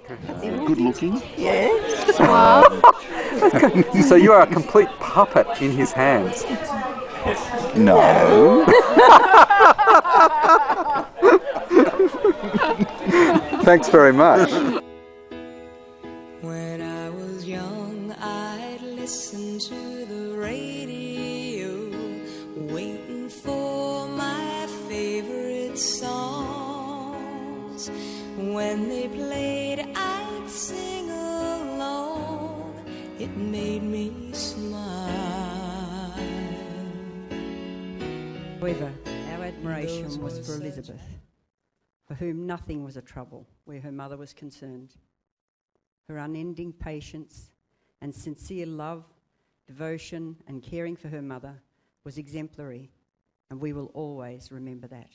Good looking. Yes. So you are a complete puppet in his hands. No. Thanks very much. When I was young, I'd listen to the radio, waiting for my favorite songs. When they played, I'd sing along. It made me smile. However, our admiration was for Elizabeth, for whom nothing was a trouble where her mother was concerned. Her unending patience and sincere love, devotion and caring for her mother was exemplary, and we will always remember that.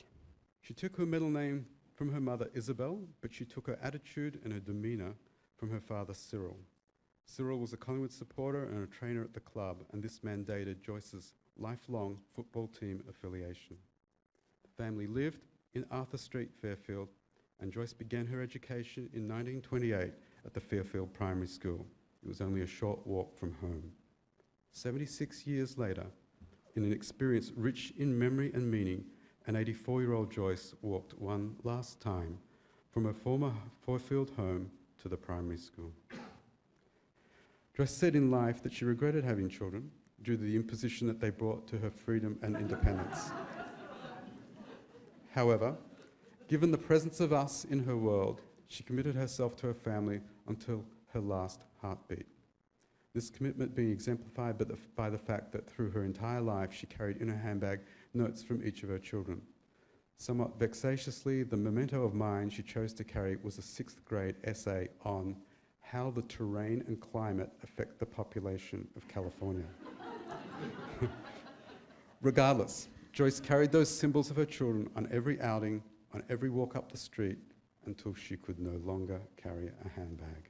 She took her middle name from her mother Isabel, but she took her attitude and her demeanour from her father Cyril. Cyril was a Collingwood supporter and a trainer at the club, and this mandated Joyce's lifelong football team affiliation. The family lived in Arthur Street, Fairfield, and Joyce began her education in 1928 at the Fairfield Primary School. It was only a short walk from home. 76 years later, in an experience rich in memory and meaning, an 84-year-old Joyce walked one last time from her former Fairfield home to the primary school. Joyce said in life that she regretted having children due to the imposition that they brought to her freedom and independence. However, given the presence of us in her world, she committed herself to her family until her last heartbeat. This commitment being exemplified by the fact that through her entire life she carried in her handbag notes from each of her children. Somewhat vexatiously, the memento of mine she chose to carry was a 6th grade essay on how the terrain and climate affect the population of California. Regardless, Joyce carried those symbols of her children on every outing, on every walk up the street, until she could no longer carry a handbag.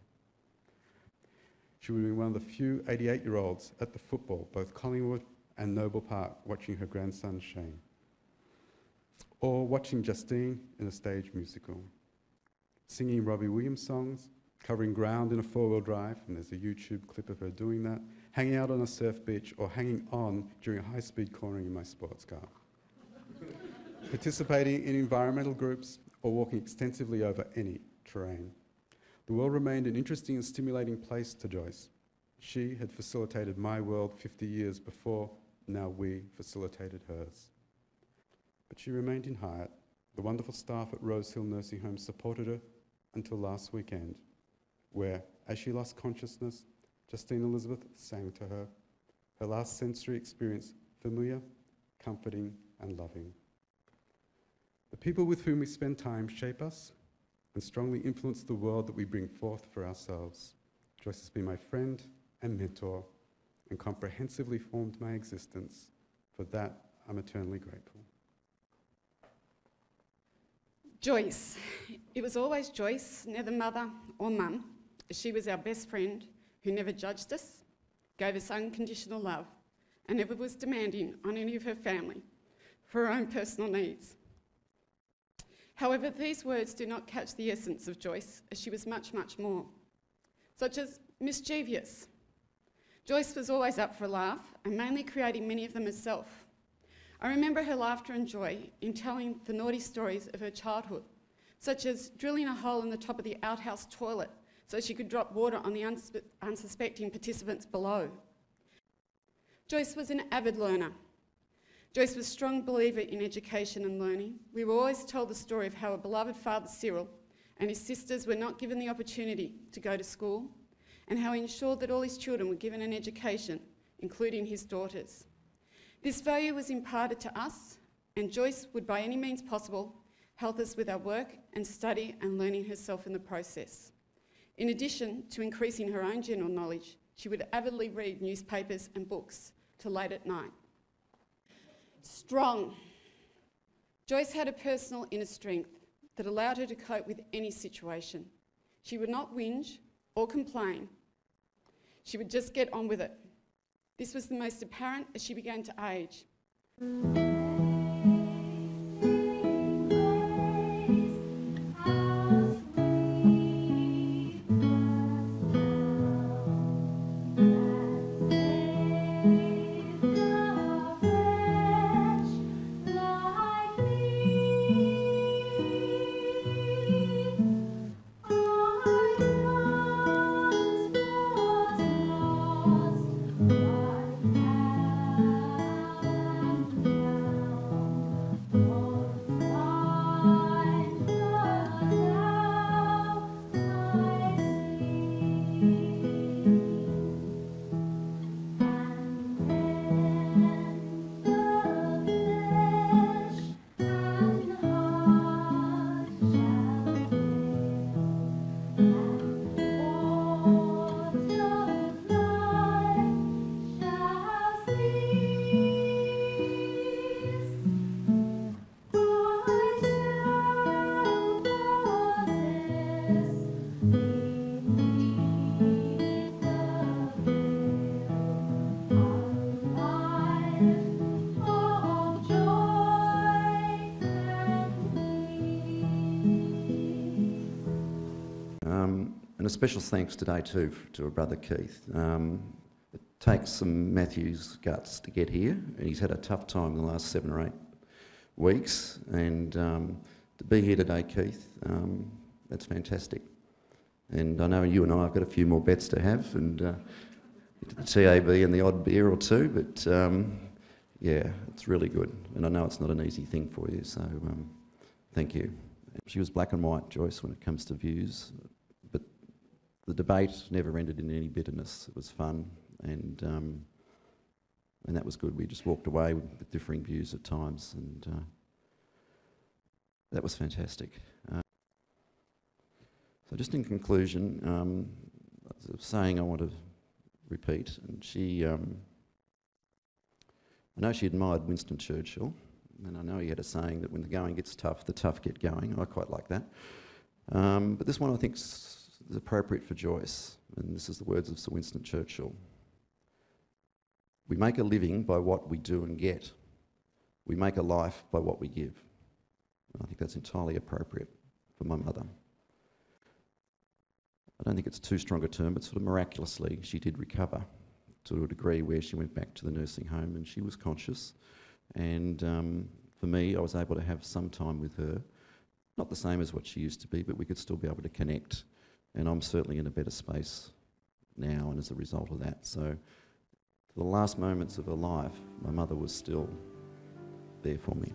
She would be one of the few 88-year-olds at the football, both Collingwood and Noble Park, watching her grandson Shane, or watching Justine in a stage musical, singing Robbie Williams songs, covering ground in a 4-wheel drive, and there's a YouTube clip of her doing that, hanging out on a surf beach, or hanging on during a high-speed cornering in my sports car, participating in environmental groups, or walking extensively over any terrain. The world remained an interesting and stimulating place to Joyce. She had facilitated my world 50 years before, now we facilitated hers. But she remained in Hyatt. The wonderful staff at Rose Hill Nursing Home supported her until last weekend, where, as she lost consciousness, Justine Elizabeth sang to her, her last sensory experience familiar, comforting, and loving. The people with whom we spend time shape us and strongly influence the world that we bring forth for ourselves. Joyce has been my friend and mentor and comprehensively formed my existence. For that, I'm eternally grateful. Joyce. It was always Joyce, neither mother or mum. She was our best friend who never judged us, gave us unconditional love, and never was demanding on any of her family for her own personal needs. However, these words do not catch the essence of Joyce, as she was much, much more, such as mischievous. Joyce was always up for a laugh and mainly creating many of them herself. I remember her laughter and joy in telling the naughty stories of her childhood, such as drilling a hole in the top of the outhouse toilet so she could drop water on the unsuspecting participants below. Joyce was an avid learner. Joyce was a strong believer in education and learning. We were always told the story of how her beloved father Cyril and his sisters were not given the opportunity to go to school, and how he ensured that all his children were given an education, including his daughters. This value was imparted to us, and Joyce would by any means possible help us with our work and study and learning herself in the process. In addition to increasing her own general knowledge, she would avidly read newspapers and books till late at night. Strong. Joyce had a personal inner strength that allowed her to cope with any situation. She would not whinge or complain. She would just get on with it. This was the most apparent as she began to age. a special thanks today too to her brother Keith. It takes some Matthew's guts to get here. He's had a tough time the last 7 or 8 weeks, and to be here today, Keith, that's fantastic. And I know you and I have got a few more bets to have, and the TAB and the odd beer or two, but yeah, it's really good. And I know it's not an easy thing for you, so thank you. She was black and white, Joyce, when it comes to views, but the debate never ended in any bitterness. It was fun, and that was good. We just walked away with differing views at times, and that was fantastic. So just in conclusion, a saying I want to repeat, and she, I know she admired Winston Churchill, and I know he had a saying that when the going gets tough, the tough get going. I quite like that. But this one I think is appropriate for Joyce, and this is the words of Sir Winston Churchill. We make a living by what we do and get. We make a life by what we give. And I think that's entirely appropriate for my mother. I don't think it's too strong a term, but sort of miraculously she did recover to a degree where she went back to the nursing home and she was conscious. And for me, I was able to have some time with her. Not the same as what she used to be, but we could still be able to connect. And I'm certainly in a better space now, and as a result of that. So for the last moments of her life, my mother was still there for me.